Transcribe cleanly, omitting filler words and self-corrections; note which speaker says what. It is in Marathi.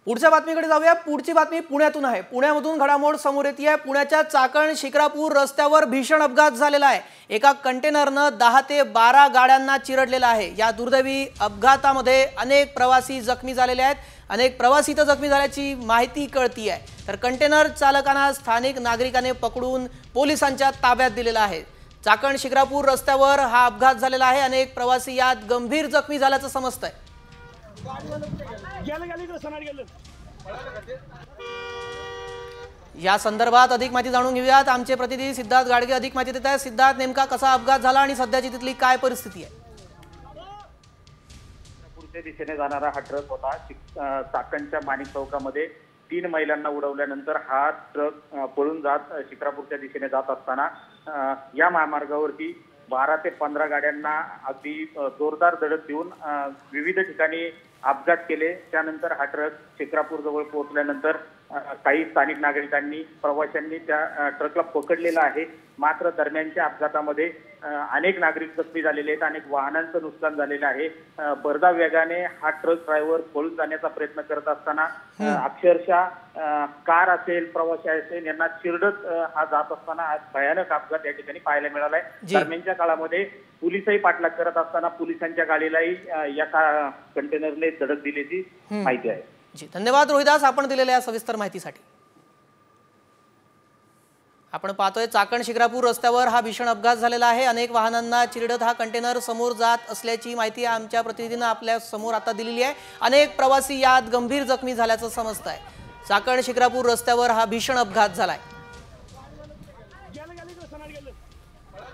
Speaker 1: पुढच्या बातमीकडे जाऊया। पुढची बातमी पुण्यातून आहे। पुण्यामधून घडामोड समोर येते आहे। पुण्याच्या चाकण शिक्रापूर रस्त्यावर भीषण अपघात झालेला आहे। एका कंटेनरने 10 ते 12 गाड्यांना चिरडलेला आहे। या दुर्दैवी अपघातामध्ये अनेक प्रवासी जखमी झालेले आहेत। अनेक प्रवासी तर जखमी झाल्याची माहिती कळती आहे। तर कंटेनर चालकांना स्थानिक नागरिकांनी पकडून पोलिसांच्या ताब्यात दिलेला आहे। चाकण शिक्रापूर रस्त्यावर हा अपघात झालेला आहे। अनेक प्रवासी यात गंभीर जखमी झाल्याचं समजतंय। या संदर्भात अधिक माहिती जाणून घेऊयात। आमचे प्रतिनिधी सिद्धार्थ गाडगे अधिक माहिती देत आहेत। सिद्धार्थ, नेमका कसा अपघात झाला आणि सध्याची तिथली काय परिस्थिती आहे?
Speaker 2: पुढच्या दिशेने जाणारा हा ट्रक होता। चाकणच्या माणिक चौकामध्ये 3 महिलांना उडवल्यानंतर हा ट्रक पळून जात शिक्रापूरच्या दिशेने जात असताना या महामार्गावरती 12 ते 15 गाड्यांना अगदी जोरदार धडक देऊन विविध ठिकाणी अपघात केले। त्यानंतर हा ट्रक शिक्रापूर जवळ पोहोचल्यानंतर काही स्थानिक नागरिकांनी प्रवाशांनी त्या ट्रकला पकडलेला आहे। मात्र दरम्यानच्या अपघातामध्ये अनेक नागरिक जखमी झालेले आहेत। अनेक वाहनांचं नुकसान झालेलं आहे। भरधाव वेगाने हा ट्रक ड्रायव्हर पळून जाण्याचा प्रयत्न करत असताना अक्षरशः कार असेल, प्रवासी असेल यांना चिरडत हा जात असताना आज भयानक अपघात या ठिकाणी पाहायला मिळालाय। दरम्यानच्या काळामध्ये पोलिसही पाठलाग करत असताना पोलिसांच्या गाडीलाही या कंटेनरने धडक दिल्याची माहिती आहे।
Speaker 1: जी, धन्यवाद रोहिदास आपण दिलेल्या सविस्तर माहितीसाठी। आपण पाहतोय चाकण शिक्रापूर रस्त्यावर हा भीषण अपघात झालेला आहे। अनेक वाहनांना चिरडत हा कंटेनर समोर जात असल्याची माहिती आमच्या प्रतिनिधीने आपल्या समोर आता दिलेली आहे। अनेक प्रवासी यात गंभीर जखमी झाल्याचं समजतंय। चाकण शिक्रापूर रस्त्यावर हा भीषण अपघात झालाय।